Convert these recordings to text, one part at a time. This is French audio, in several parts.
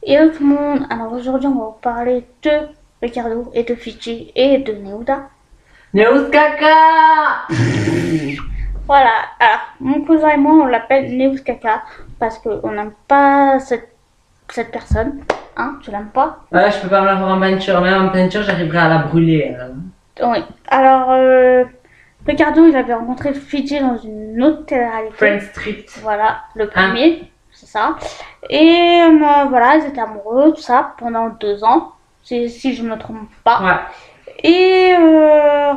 Hello tout le monde, alors aujourd'hui on va vous parler de Ricardo et de Fidji et de Neuda. Neus caca. Voilà, alors mon cousin et moi on l'appelle Neus Kaka parce qu'on n'aime pas cette personne. Hein, tu l'aimes pas? Ouais, je peux pas me la voir en peinture. Même en peinture, j'arriverai à la brûler. Oui. Alors Ricardo il avait rencontré Fidji dans une autre télé-réalité. Friend Street. Voilà, le Hein? premier, c'est ça. Et voilà, ils étaient amoureux, tout ça, pendant 2 ans, si je ne me trompe pas. Ouais. Et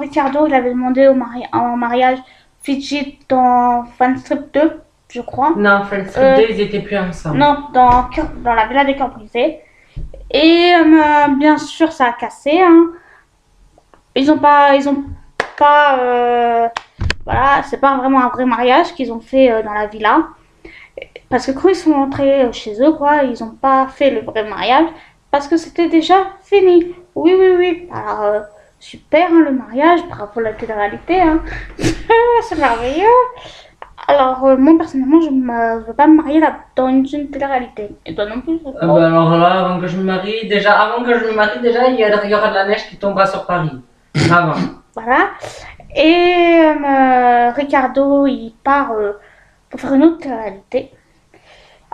Ricardo, il avait demandé en mariage Fidji dans Fanstrip 2, je crois. Non, Friend Street Euh, 2, ils étaient plus ensemble. non, dans la Villa des Cœurs Brisés. Et bien sûr, ça a cassé. Hein. Ils ont pas, voilà, c'est pas vraiment un vrai mariage qu'ils ont fait dans la villa. Parce que quand ils sont rentrés chez eux, quoi, ils n'ont pas fait le vrai mariage parce que c'était déjà fini. Oui, oui, oui. Alors, super, hein, le mariage, bravo la télé-réalité. Hein. C'est merveilleux. Alors, moi, personnellement, je ne veux pas me marier là, dans une télé-réalité. Et toi non plus, je Ah crois. bah alors là, avant que je me marie, il y aura de la neige qui tombera sur Paris. Avant. Voilà. Et Ricardo, il part pour faire une autre télé-réalité.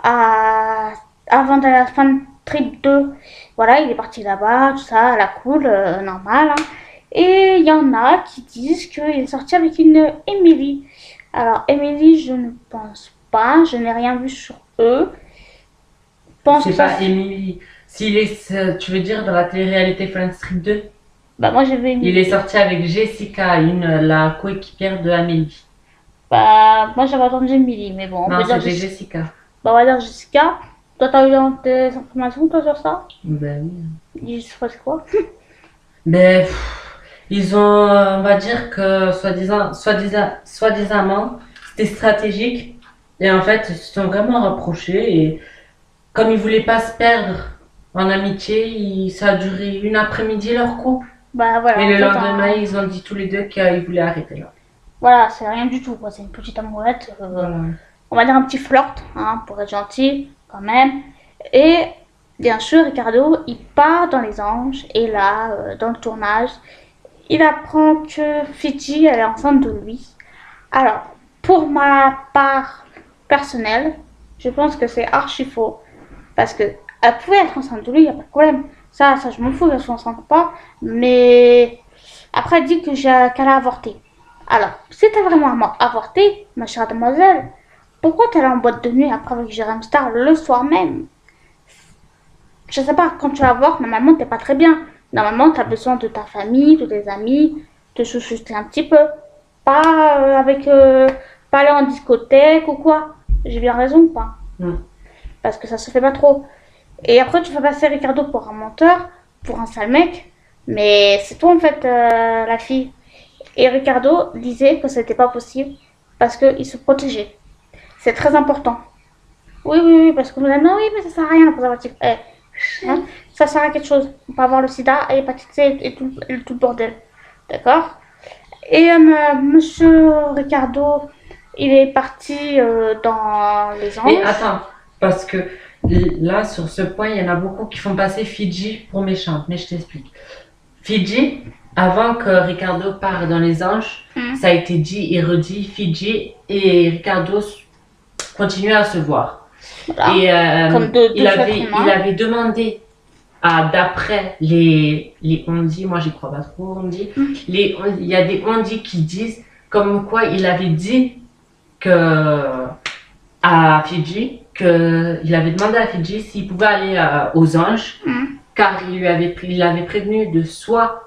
À- Avant d'aller à la fin de trip 2, voilà, il est parti là-bas, tout ça, à la cool, normal. Hein. Et il y en a qui disent qu'il est sorti avec une Emily. Alors, Emily, je ne pense pas, je n'ai rien vu sur eux. Je pense que C'est ça. pas Emily. Tu veux dire dans la télé-réalité Friend Street 2? Bah, moi j'ai vu Il Emily. est sorti avec Jessica, la coéquipière de Amélie. Bah, moi j'avais entendu Emily, mais bon, on peut Non, dire c'était Jessica. Jessica. Bah, on va dire Jessica. Toi, t'as eu des informations, toi, sur ça? Ben oui. Il se passe quoi? Ben, ils ont, on va dire que soi-disant, c'était stratégique. Et en fait, ils se sont vraiment rapprochés. Et comme ils voulaient pas se perdre en amitié, ça a duré une après-midi leur couple. Bah, voilà, Et en le fait, lendemain, ils ont dit tous les deux qu'ils voulaient arrêter là. voilà, c'est rien du tout, quoi. C'est une petite amourette. Voilà. On va dire un petit flirt, hein, pour être gentil, quand même. Et bien sûr, Ricardo, il part dans les anges. Et là, dans le tournage, il apprend que Fidji, elle est enceinte de lui. Alors, pour ma part personnelle, je pense que c'est archi faux. Parce que elle pouvait être enceinte de lui, il n'y a pas de problème. Ça, je m'en fous qu'elle soit enceinte ou pas. Mais après, elle dit qu'elle a avorté. Alors, si t'as vraiment avorté, ma chère demoiselle, pourquoi t'es allée en boîte de nuit après avec Jérém Star le soir même? Je sais pas, quand tu avortes, normalement, t'es pas très bien. Normalement, t'as besoin de ta famille, de tes amis, de chouchouter un petit peu. Pas pas aller en discothèque ou quoi. J'ai bien raison ou pas? Mm. Parce que ça se fait pas trop. Et après, tu fais passer Ricardo pour un menteur, pour un sale mec. Mais c'est toi, en fait, la fille. Et Ricardo disait que c'était pas possible parce qu'il se protégeait. C'est très important. Oui, oui, oui, parce que vous dites, non, oui, mais ça sert à rien, le préservatif. Hein, ça sert à quelque chose. On peut avoir le sida et l'hépatite C et tout le bordel. D'accord. Et monsieur Ricardo, il est parti dans les Mais anges. attends, parce que là, sur ce point, il y en a beaucoup qui font passer Fidji pour méchante. Mais je t'explique. Fidji, avant que Ricardo parte dans les anges, ça a été dit et redit, Fidji et Ricardo continuaient à se voir. Voilà. Et Comme il avait demandé d'après les on-dit, moi j'y crois pas trop, on-dit, il y a des on-dit qui disent comme quoi il avait dit à Fidji qu'il avait demandé à Fidji s'il pouvait aller aux anges, car il avait prévenu de soit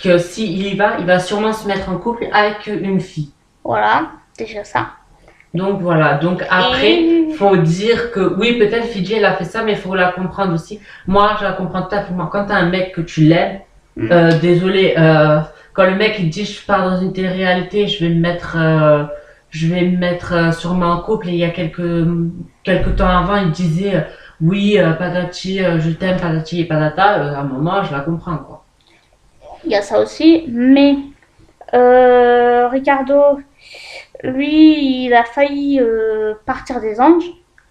que s'il y va, il va sûrement se mettre en couple avec une fille. Voilà, déjà ça. Donc voilà, donc après, Et faut dire que oui, peut-être Fidji elle a fait ça, mais il faut la comprendre aussi. Moi, je la comprends tout à fait. Moi, quand t'as un mec que tu l'aimes, désolé, quand le mec il dit je pars dans une télé-réalité, je vais me mettre sûrement en couple, et il y a quelques temps avant, il disait oui, patati, je t'aime, patati et patata, à un moment, je la comprends quoi. il y a ça aussi, mais Ricardo, lui, il a failli partir des anges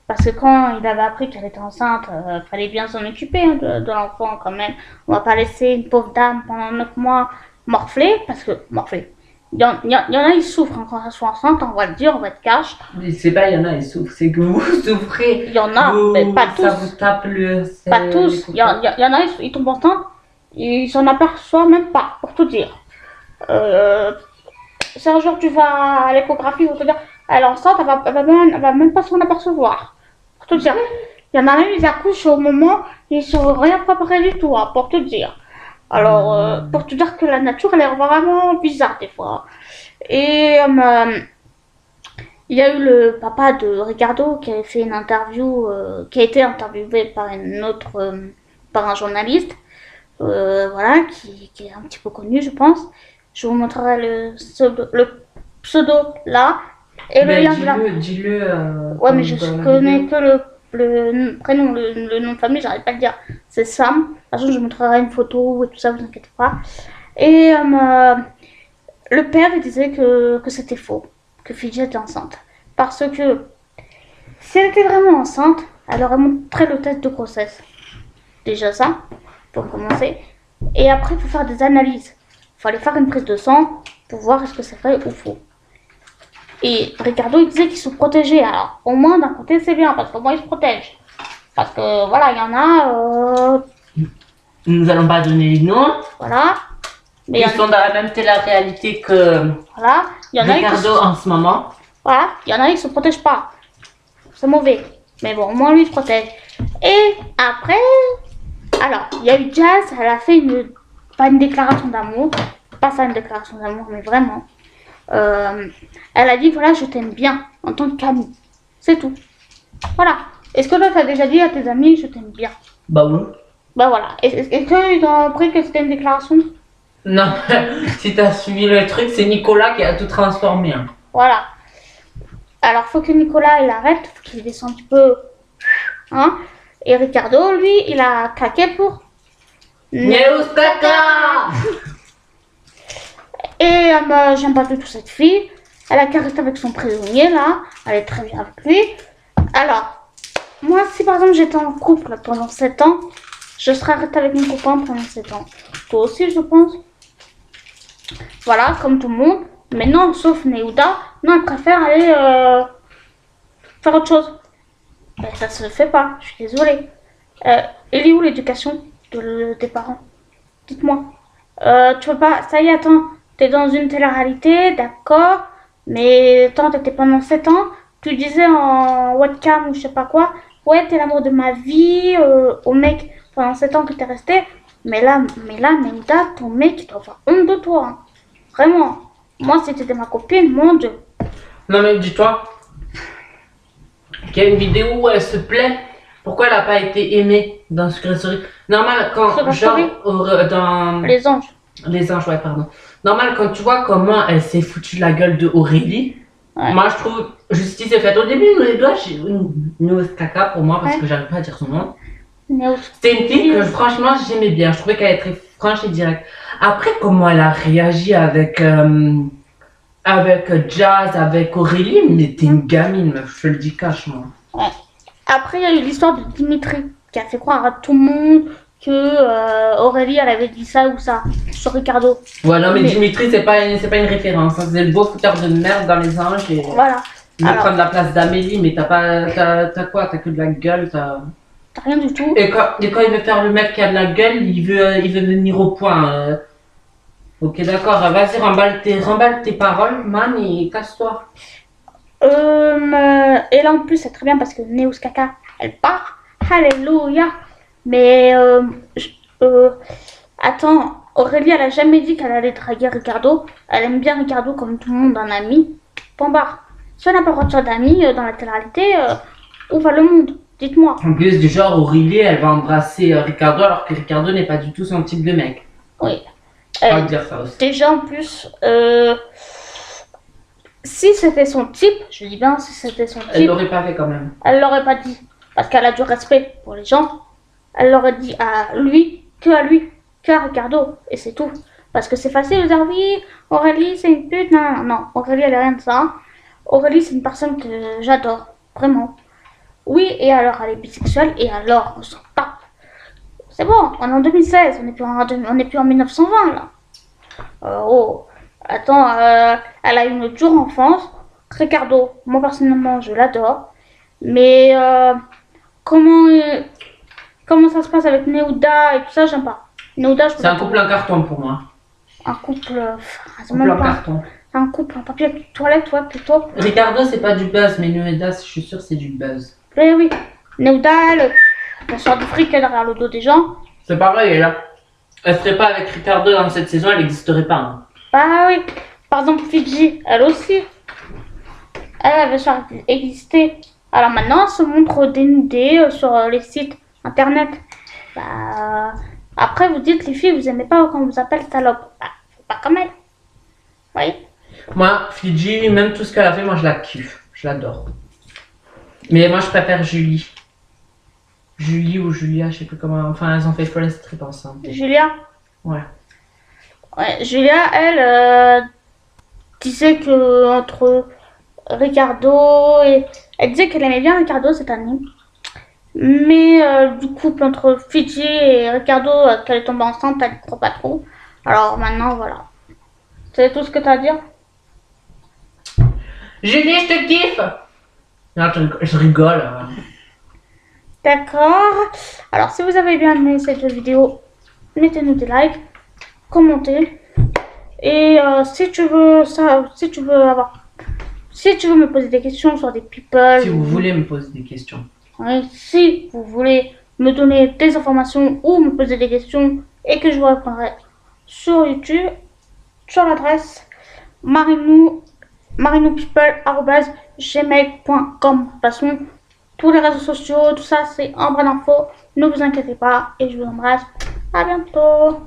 Parce que quand il avait appris qu'elle était enceinte, fallait bien s'en occuper hein, de l'enfant quand même. On va pas laisser une pauvre dame pendant 9 mois morfler, parce que morfler. Il y en a, ils souffrent hein, quand elles sont enceintes, on va le dire, on va être cash. Mais c'est pas, il y en a, ils souffrent, c'est que vous souffrez. Il y en a, mais pas Ça tous. vous tape Pas tous. Il y en a, ils tombent enceintes, ils s'en aperçoivent même pas, pour tout dire. Euh, Si un jour tu vas à l'échographie, ils vont te dire, elle est enceinte, elle va même pas s'en apercevoir. Pour te dire. Il y en a même, ils accouchent au moment, ils sont rien préparés du tout, hein, pour te dire. Alors, pour te dire que la nature, elle est vraiment bizarre des fois. Et il y a eu le papa de Ricardo qui avait fait une interview, qui a été interviewé par un journaliste, voilà, qui est un petit peu connu, je pense. Je vous montrerai le pseudo là et le lien de la. Dis-le. Ouais, mais je connais que le prénom, le nom de famille, j'arrive pas à le dire. C'est Sam. De toute façon, je vous montrerai une photo et tout ça, vous inquiétez pas. Et le père, il disait que c'était faux, que Fidji était enceinte. Parce que si elle était vraiment enceinte, elle aurait montré le test de grossesse. Déjà ça, pour commencer. Et après, il faut faire des analyses. Il fallait faire une prise de sang pour voir est-ce que c'est vrai ou faux. Et Ricardo, il disait qu'ils se protégeaient. Alors, au moins, d'un côté, c'est bien, parce qu'au moins, ils se protègent. Parce que, voilà, il y en a... Nous allons pas donner les noms. Voilà. Mais Ils sont dans la même télé-réalité que voilà. Il y en a Ricardo en ce moment. Voilà. Il y en a qui se protègent pas. C'est mauvais. Mais bon, au moins, lui, il se protège. Et après... Alors, il y a eu Jazz, elle a fait pas une déclaration d'amour. Pas ça, une déclaration d'amour, mais vraiment. Elle a dit, voilà, je t'aime bien en tant qu'amie. C'est tout. Voilà. Est-ce que toi, t'as déjà dit à tes amis, je t'aime bien? Bah oui. Bah voilà. Est-ce qu'ils ont appris que c'était une déclaration? Non, si t'as suivi le truc, c'est Nicolas qui a tout transformé. Hein. Voilà. Alors, faut que Nicolas, il arrête, faut qu'il descende un petit peu. Hein? Et Ricardo, lui, il a claqué pour... Neus Kaka. Et j'aime pas du tout cette fille. Elle a qu'à rester avec son prisonnier là. Elle est très bien avec lui. Alors, moi, si par exemple j'étais en couple pendant 7 ans, je serais restée avec mon copain pendant 7 ans. Toi aussi, je pense. Voilà, comme tout le monde. Mais non, sauf Neouda. Non, elle préfère aller faire autre chose. Ben, ça se fait pas, je suis désolée. Elle est où l'éducation tes parents? Dites-moi. Tu veux pas... Ça y est, attends. T'es dans une télé-réalité, d'accord. Mais attends, t'étais pendant 7 ans. Tu disais en webcam ou je sais pas quoi. Ouais, t'es l'amour de ma vie. Au mec, pendant 7 ans que t'es resté. Mais là, Meouda, ton mec, il doit avoir honte de toi. Hein. Vraiment. Moi, si t'étais ma copine, mon Dieu. Non mais dis-toi qu'il y a une vidéo où elle se plaint pourquoi elle n'a pas été aimée dans Secret Story. Normal quand genre dans Les anges. Les anges, ouais pardon. Normal quand tu vois comment elle s'est foutue de la gueule de Aurélie. Ouais. Moi je trouve justice est faite. Au début les doigts j'ai Neus Kaka pour moi parce que j'arrive pas à dire son nom. C'était une fille que franchement j'aimais bien. Je trouvais qu'elle était très franche et directe. Après comment elle a réagi avec Jazz, avec Aurélie, mais t'es une gamine, meuf, je te le dis cash, moi. Ouais. Après, il y a eu l'histoire de Dimitri, qui a fait croire à tout le monde que Aurélie, elle avait dit ça ou ça, sur Ricardo. Ouais, non, mais Dimitri, c'est pas une référence. Hein. C'est le beau fouteur de merde dans les anges. Et voilà. Il va prendre la place d'Amélie, mais t'as quoi? T'as que de la gueule, t'as rien du tout. Et quand il veut faire le mec qui a de la gueule, il veut venir au point. Ok, d'accord, vas-y, remballe tes paroles, man, et casse-toi. Et là, en plus, c'est très bien parce que Neus Kaka, elle part. Alléluia. Mais, attends, Aurélie, elle a jamais dit qu'elle allait draguer Ricardo. Elle aime bien Ricardo comme tout le monde, un ami. Point barre. Si elle n'a pas le droit d'amis dans la télé-réalité, où va le monde? Dites-moi. En plus, du genre, Aurélie, elle va embrasser Ricardo alors que Ricardo n'est pas du tout son type de mec. Oui. Dire ça aussi. Déjà en plus, si c'était son type, je dis bien si c'était son type, elle l'aurait pas fait quand même. Elle l'aurait pas dit parce qu'elle a du respect pour les gens. Elle l'aurait dit à lui, qu'à Ricardo et c'est tout. Parce que c'est facile de dire oui, Aurélie c'est une pute, non, Aurélie elle est rien de ça. Aurélie c'est une personne que j'adore, vraiment. Oui, et alors elle est bisexuelle, et alors on s'en tape. C'est bon, on est en 2016, on est plus en 1920 là. Oh, attends, elle a une dure enfance. Ricardo, moi personnellement, je l'adore. Mais comment, comment ça se passe avec Neouda et tout ça, j'aime pas. Neouda, je peux C'est un pas couple en carton pour moi. un couple. C'est Couple même en pas. carton. C'est un couple en papier de toilette, ouais, plutôt. Ricardo, c'est pas du buzz, mais Nueda, je suis sûre, c'est du buzz. Oui, oui. Neouda, elle sort du fric derrière le dos des gens. C'est pareil, là. Elle serait pas avec Ricardo dans cette saison, elle n'existerait pas. Hein. Bah oui. Par exemple, Fidji, elle aussi. Elle avait existé. Alors maintenant, elle se montre dénudée sur les sites internet. Bah, après, vous dites, les filles, vous aimez pas quand on vous appelle salope. Bah, c'est pas comme elle. Oui. Moi, Fidji, même tout ce qu'elle a fait, moi je la kiffe. Je l'adore. Mais moi je préfère Julie. Julie ou Julia, je sais plus comment. Enfin, elles ont fait Forest Trip ensemble. Julia. Ouais. Ouais, Julia, elle disait que entre Ricardo et. Elle disait qu'elle aimait bien Ricardo cette année. Mais du couple entre Fidji et Ricardo, qu'elle est tombée enceinte, elle ne croit pas trop. Alors maintenant, voilà. C'est tout ce que tu as à dire? Julie, je te kiffe! Non, je rigole. D'accord. Alors si vous avez bien aimé cette vidéo, mettez-nous des likes, commentez. Et si tu veux me poser des questions sur des people, Si vous voulez me poser des questions. oui, si vous voulez me donner des informations ou me poser des questions et que je vous répondrai sur YouTube, sur l'adresse marinoupeople@gmail.com. De toute façon, tous les réseaux sociaux, tout ça, c'est en barre d'infos. Ne vous inquiétez pas et je vous embrasse. À bientôt.